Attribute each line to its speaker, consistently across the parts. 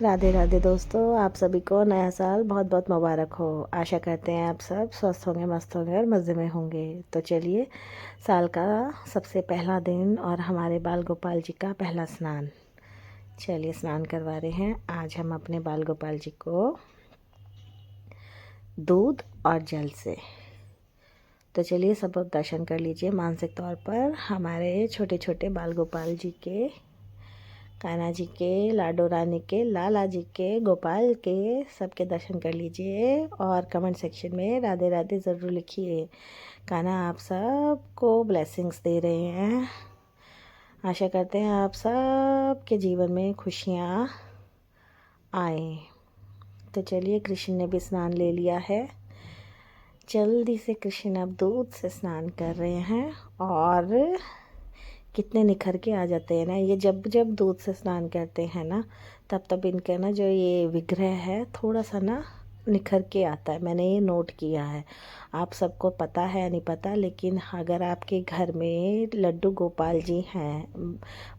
Speaker 1: राधे राधे दोस्तों, आप सभी को नया साल बहुत बहुत मुबारक हो। आशा करते हैं आप सब स्वस्थ होंगे, मस्त होंगे और मज़े में होंगे। तो चलिए, साल का सबसे पहला दिन और हमारे बाल गोपाल जी का पहला स्नान। चलिए स्नान करवा रहे हैं आज हम अपने बाल गोपाल जी को दूध और जल से। तो चलिए सब लोग दर्शन कर लीजिए मानसिक तौर पर हमारे छोटे छोटे बाल गोपाल जी के, कान्हा जी के, लाडो रानी के, लाला जी के, गोपाल के, सबके दर्शन कर लीजिए और कमेंट सेक्शन में राधे राधे ज़रूर लिखिए। कान्हा आप सबको ब्लेसिंग्स दे रहे हैं। आशा करते हैं आप सब के जीवन में खुशियाँ आए। तो चलिए, कृष्ण ने भी स्नान ले लिया है। जल्दी से कृष्ण अब दूध से स्नान कर रहे हैं और कितने निखर के आ जाते हैं ना। ये जब जब दूध से स्नान करते हैं ना, तब तब इनका ना जो ये विग्रह है थोड़ा सा ना निखर के आता है। मैंने ये नोट किया है। आप सबको पता है या नहीं पता, लेकिन अगर आपके घर में लड्डू गोपाल जी हैं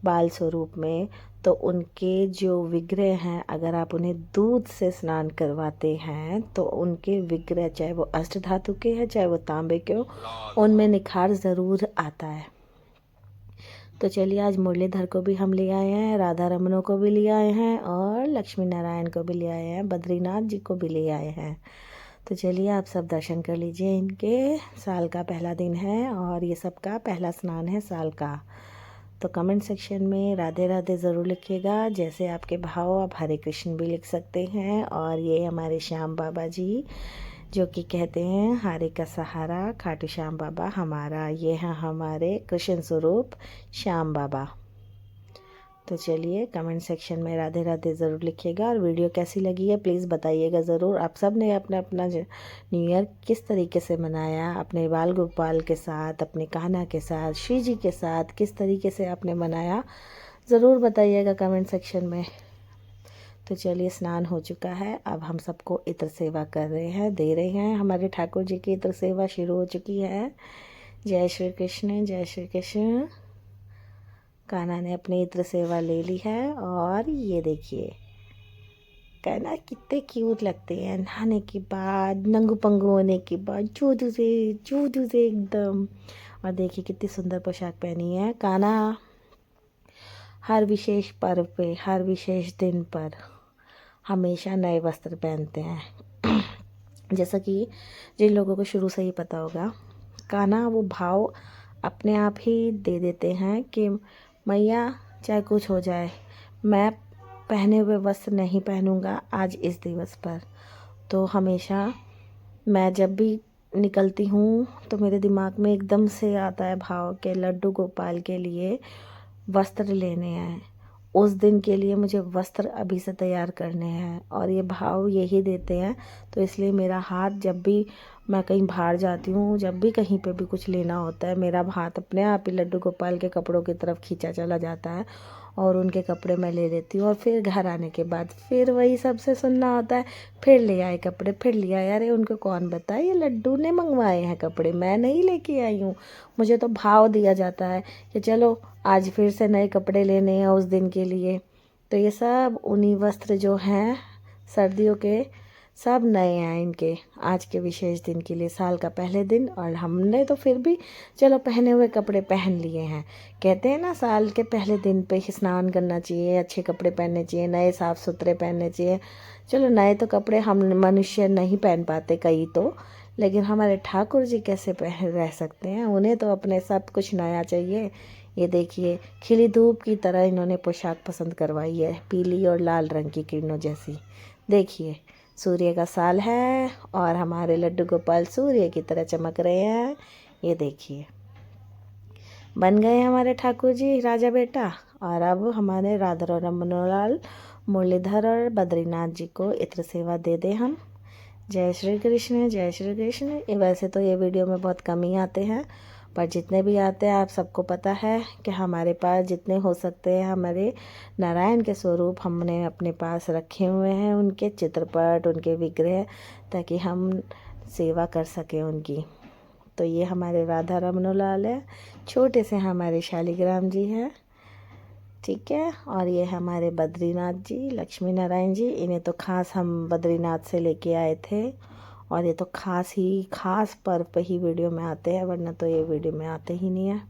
Speaker 1: बाल स्वरूप में, तो उनके जो विग्रह हैं, अगर आप उन्हें दूध से स्नान करवाते हैं तो उनके विग्रह, चाहे वो अष्ट धातु के हैं चाहे वो तांबे के हो, उनमें निखार ज़रूर आता है। तो चलिए, आज मुरलीधर को भी हम ले आए हैं, राधा रमनों को भी ले आए हैं और लक्ष्मी नारायण को भी ले आए हैं, बद्रीनाथ जी को भी ले आए हैं। तो चलिए आप सब दर्शन कर लीजिए। इनके साल का पहला दिन है और ये सबका पहला स्नान है साल का। तो कमेंट सेक्शन में राधे राधे ज़रूर लिखिएगा। जैसे आपके भाव, आप हरे कृष्ण भी लिख सकते हैं। और ये हमारे श्याम बाबा जी, जो कि कहते हैं हारे का सहारा खाटू श्याम बाबा हमारा, ये है हमारे कृष्ण स्वरूप श्याम बाबा। तो चलिए, कमेंट सेक्शन में राधे राधे ज़रूर लिखिएगा। और वीडियो कैसी लगी है प्लीज़ बताइएगा ज़रूर। आप सब ने अपना अपना न्यू ईयर किस तरीके से मनाया, अपने बाल गोपाल के साथ, अपने कान्हा के साथ, श्री जी के साथ किस तरीके से आपने मनाया, ज़रूर बताइएगा कमेंट सेक्शन में। तो चलिए, स्नान हो चुका है। अब हम सबको इत्र सेवा कर रहे हैं, दे रहे हैं। हमारे ठाकुर जी की इत्र सेवा शुरू हो चुकी है। जय श्री कृष्ण, जय श्री कृष्ण। कान्हा ने अपनी इत्र सेवा ले ली है और ये देखिए कान्हा कितने क्यूट लगते हैं नहाने के बाद, नंगू पंगू होने के बाद, चूदू से एकदम। और देखिए कितनी सुंदर पोशाक पहनी है कान्हा। हर विशेष पर्व पे, हर विशेष दिन पर हमेशा नए वस्त्र पहनते हैं। जैसा कि जिन लोगों को शुरू से ही पता होगा, कान्हा वो भाव अपने आप ही दे देते हैं कि मैया चाहे कुछ हो जाए, मैं पहने हुए वस्त्र नहीं पहनूंगा आज इस दिवस पर। तो हमेशा मैं जब भी निकलती हूँ तो मेरे दिमाग में एकदम से आता है भाव के लड्डू गोपाल के लिए वस्त्र लेने हैं, उस दिन के लिए मुझे वस्त्र अभी से तैयार करने हैं। और ये भाव यही देते हैं। तो इसलिए मेरा हाथ, जब भी मैं कहीं बाहर जाती हूँ, जब भी कहीं पे भी कुछ लेना होता है, मेरा हाथ अपने आप ही लड्डू गोपाल के कपड़ों की तरफ खींचा चला जाता है और उनके कपड़े मैं ले लेती हूँ। और फिर घर आने के बाद फिर वही सबसे सुनना होता है, फिर ले आए कपड़े, फिर ले आए। अरे उनको कौन बताए, ये लड्डू ने मंगवाए हैं कपड़े, मैं नहीं लेके आई हूँ। मुझे तो भाव दिया जाता है कि चलो आज फिर से नए कपड़े लेने हैं उस दिन के लिए। तो ये सब उन्हीं वस्त्र जो हैं सर्दियों के, सब नए हैं इनके आज के विशेष दिन के लिए, साल का पहले दिन। और हमने तो फिर भी चलो पहने हुए कपड़े पहन लिए हैं। कहते हैं ना, साल के पहले दिन पे ही स्नान करना चाहिए, अच्छे कपड़े पहनने चाहिए, नए साफ़ सुथरे पहनने चाहिए। चलो नए तो कपड़े हम मनुष्य नहीं पहन पाते कई तो, लेकिन हमारे ठाकुर जी कैसे पहन रह सकते हैं, उन्हें तो अपने सब कुछ नया चाहिए। ये देखिए, खिली धूप की तरह इन्होंने पोशाक पसंद करवाई है, पीली और लाल रंग की किरणों जैसी। देखिए, सूर्य का साल है और हमारे लड्डू गोपाल सूर्य की तरह चमक रहे हैं। ये देखिए, बन गए हमारे ठाकुर जी राजा बेटा। और अब हमारे राधा और रमनलाल, मुरलीधर और बद्रीनाथ जी को इत्र सेवा दे दे हम। जय श्री कृष्ण, जय श्री कृष्ण। वैसे तो ये वीडियो में बहुत कम ही आते हैं, पर जितने भी आते हैं आप सबको पता है कि हमारे पास जितने हो सकते हैं हमारे नारायण के स्वरूप हमने अपने पास रखे हुए हैं, उनके चित्रपट, उनके विग्रह, ताकि हम सेवा कर सकें उनकी। तो ये हमारे राधा रमनलाल है, छोटे से हमारे शालिग्राम जी हैं। ठीक है। और ये हमारे बद्रीनाथ जी, लक्ष्मी नारायण जी, इन्हें तो खास हम बद्रीनाथ से लेके आए थे और ये तो खास पर्व पे ही वीडियो में आते हैं, वरना तो ये वीडियो में आते ही नहीं है।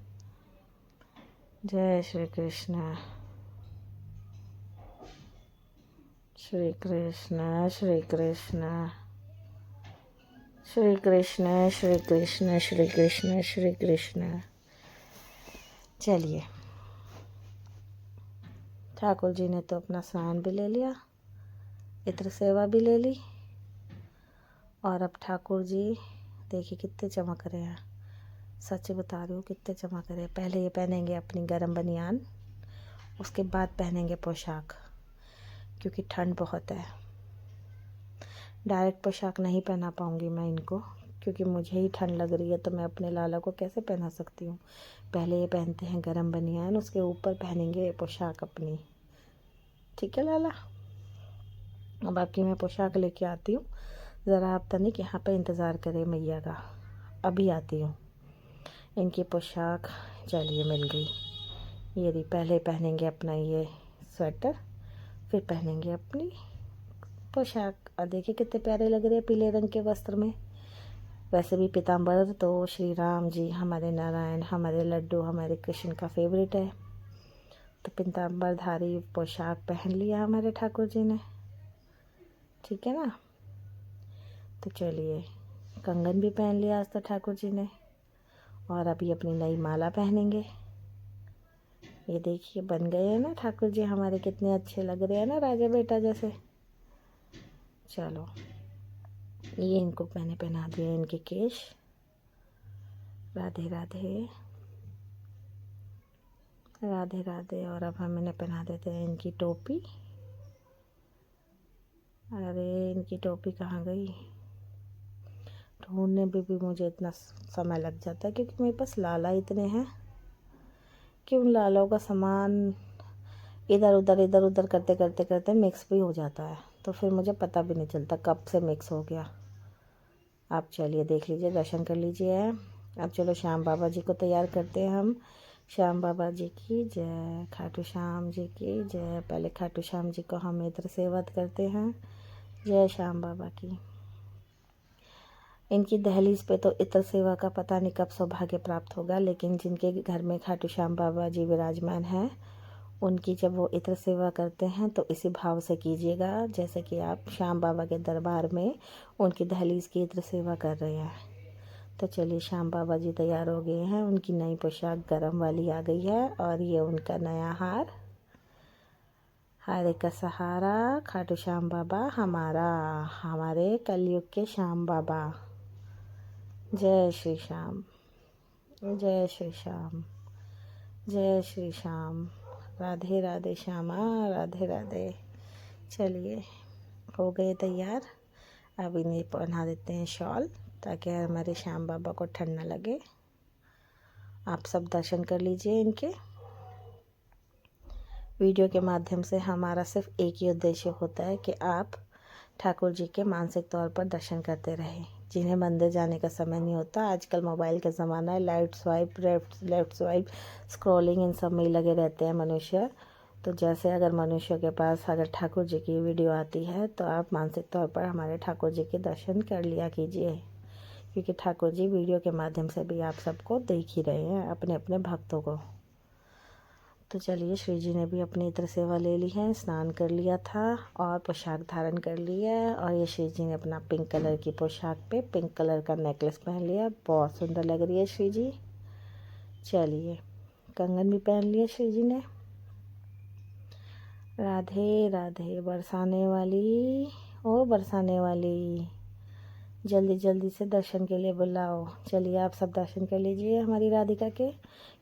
Speaker 1: जय श्री कृष्ण, श्री कृष्ण, श्री कृष्ण, श्री कृष्ण, श्री कृष्ण, श्री कृष्ण, श्री कृष्ण। चलिए, ठाकुर जी ने तो अपना स्नान भी ले लिया, इत्र सेवा भी ले ली और अब ठाकुर जी देखिए कितने चमक रहे हैं। सच बता रही हूँ, कितने चमक रहे हैं। पहले ये पहनेंगे अपनी गर्म बनियान, उसके बाद पहनेंगे पोशाक, क्योंकि ठंड बहुत है। डायरेक्ट पोशाक नहीं पहना पाऊँगी मैं इनको, क्योंकि मुझे ही ठंड लग रही है, तो मैं अपने लाला को कैसे पहना सकती हूँ। पहले ये पहनते हैं गरम बनियान, उसके ऊपर पहनेंगे पोशाक अपनी। ठीक है लाला, बाकी मैं पोशाक लेके आती हूँ, ज़रा आप तनिक यहाँ पे इंतज़ार करें मैया का, अभी आती हूँ। इनकी पोशाक चलिए मिल गई। ये भी पहले पहनेंगे अपना ये स्वेटर, फिर पहनेंगे अपनी पोशाक। और देखिए कितने प्यारे लग रहे हैं पीले रंग के वस्त्र में। वैसे भी पीताम्बर तो श्री राम जी, हमारे नारायण, हमारे लड्डू, हमारे कृष्ण का फेवरेट है। तो पीताम्बरधारी पोशाक पहन लिया हमारे ठाकुर जी ने, ठीक है ना। तो चलिए, कंगन भी पहन लिया आज तो ठाकुर जी ने, और अभी अपनी नई माला पहनेंगे। ये देखिए बन गए हैं ना ठाकुर जी हमारे, कितने अच्छे लग रहे हैं ना, राजा बेटा जैसे। चलो, ये इनको मैंने पहना दिया इनके केश। राधे राधे, राधे राधे। और अब हम इन्हें पहना देते हैं इनकी टोपी। अरे इनकी टोपी कहाँ गई, ढूंढने में भी मुझे इतना समय लग जाता है, क्योंकि मेरे पास लाला इतने हैं कि उन लालों का सामान इधर उधर करते करते करते मिक्स भी हो जाता है, तो फिर मुझे पता भी नहीं चलता कब से मिक्स हो गया। आप चलिए देख लीजिए, दर्शन कर लीजिए। अब चलो श्याम बाबा जी को तैयार करते हैं हम। श्याम बाबा जी की जय, खाटू श्याम जी की जय। पहले खाटू श्याम जी को हम इत्र सेवत करते हैं। जय श्याम बाबा की। इनकी दहलीज पे तो इत्र सेवा का पता नहीं कब सौभाग्य प्राप्त होगा, लेकिन जिनके घर में खाटू श्याम बाबा जी विराजमान हैं, उनकी जब वो इत्र सेवा करते हैं तो इसी भाव से कीजिएगा, जैसे कि आप श्याम बाबा के दरबार में उनकी दहलीज की इत्र सेवा कर रहे हैं। तो चलिए, श्याम बाबा जी तैयार हो गए हैं, उनकी नई पोशाक गरम वाली आ गई है, और ये उनका नया हार। हारे का सहारा खाटू श्याम बाबा हमारा, हमारे कलयुग के श्याम बाबा। जय श्री श्याम, जय श्री श्याम, जय श्री श्याम। राधे राधे श्यामा, राधे राधे। चलिए, हो गए तैयार। अब इन्हें पहना देते हैं शॉल, ताकि हमारे श्याम बाबा को ठंड ना लगे। आप सब दर्शन कर लीजिए इनके। वीडियो के माध्यम से हमारा सिर्फ एक ही उद्देश्य होता है कि आप ठाकुर जी के मानसिक तौर पर दर्शन करते रहें। जिन्हें मंदिर जाने का समय नहीं होता, आजकल मोबाइल का ज़माना है, left swipe left swipe scrolling इन सब में ही लगे रहते हैं मनुष्य। तो जैसे अगर मनुष्य के पास अगर ठाकुर जी की वीडियो आती है, तो आप मानसिक तौर पर हमारे ठाकुर जी के दर्शन कर लिया कीजिए, क्योंकि ठाकुर जी वीडियो के माध्यम से भी आप सबको देख ही रहे हैं, अपने अपने भक्तों को। तो चलिए, श्री जी ने भी अपनी इत्र सेवा ले ली है, स्नान कर लिया था और पोशाक धारण कर लिया है। और ये श्री जी ने अपना पिंक कलर की पोशाक पे पिंक कलर का नेकलेस पहन लिया, बहुत सुंदर लग रही है श्री जी। चलिए, कंगन भी पहन लिया श्री जी ने। राधे राधे। बरसाने वाली, ओ बरसाने वाली, जल्दी जल्दी से दर्शन के लिए बुलाओ। चलिए, आप सब दर्शन कर लीजिए हमारी राधिका के।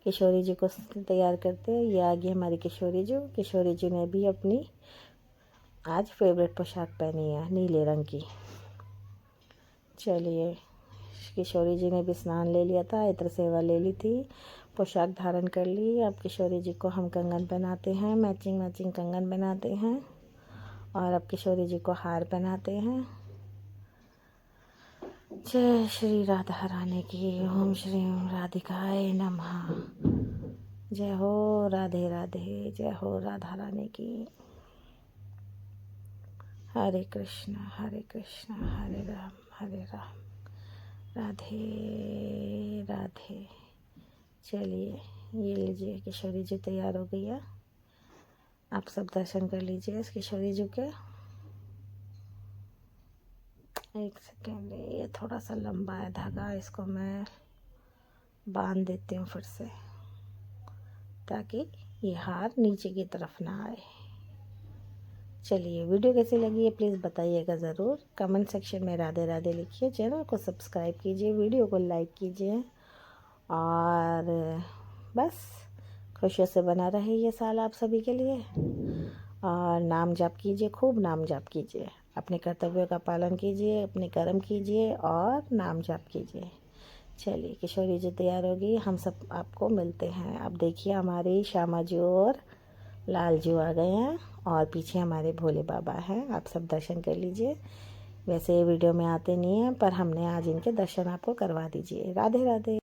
Speaker 1: किशोरी जी को तैयार करते हैं, ये आ गई हमारी किशोरी जी। किशोरी जी ने भी अपनी आज फेवरेट पोशाक पहनी है, नीले रंग की। चलिए, किशोरी जी ने भी स्नान ले लिया था, इत्र सेवा ले ली थी, पोशाक धारण कर ली। अब किशोरी जी को हम कंगन पहनाते हैं, मैचिंग मैचिंग कंगन पहनाते हैं, और अब किशोरी जी को हार पहनाते हैं। जय श्री राधा रानी की। ओम श्री राधिकाय नमः। जय हो राधे राधे, जय हो राधा रानी की। हरे कृष्ण हरे राम राधे राधे। चलिए ये लीजिए, किशोरी जी तैयार हो गई है। आप सब दर्शन कर लीजिए इस किशोरी जी के। एक सेकेंड, ये थोड़ा सा लंबा है धागा, इसको मैं बांध देती हूँ फिर से, ताकि ये हार नीचे की तरफ ना आए। चलिए वीडियो कैसी लगी है प्लीज़ बताइएगा ज़रूर। कमेंट सेक्शन में राधे राधे लिखिए। चैनल को सब्सक्राइब कीजिए, वीडियो को लाइक कीजिए, और बस खुशियों से बना रहे ये साल आप सभी के लिए। और नाम जाप कीजिए, खूब नाम जाप कीजिए, अपने कर्तव्यों का पालन कीजिए, अपने कर्म कीजिए और नाम जाप कीजिए। चलिए किशोरी जी तैयार होगी, हम सब आपको मिलते हैं। अब देखिए हमारी श्यामा जी और लाल जी आ गए हैं, और पीछे हमारे भोले बाबा हैं। आप सब दर्शन कर लीजिए। वैसे ये वीडियो में आते नहीं हैं, पर हमने आज इनके दर्शन आपको करवा दीजिए। राधे राधे।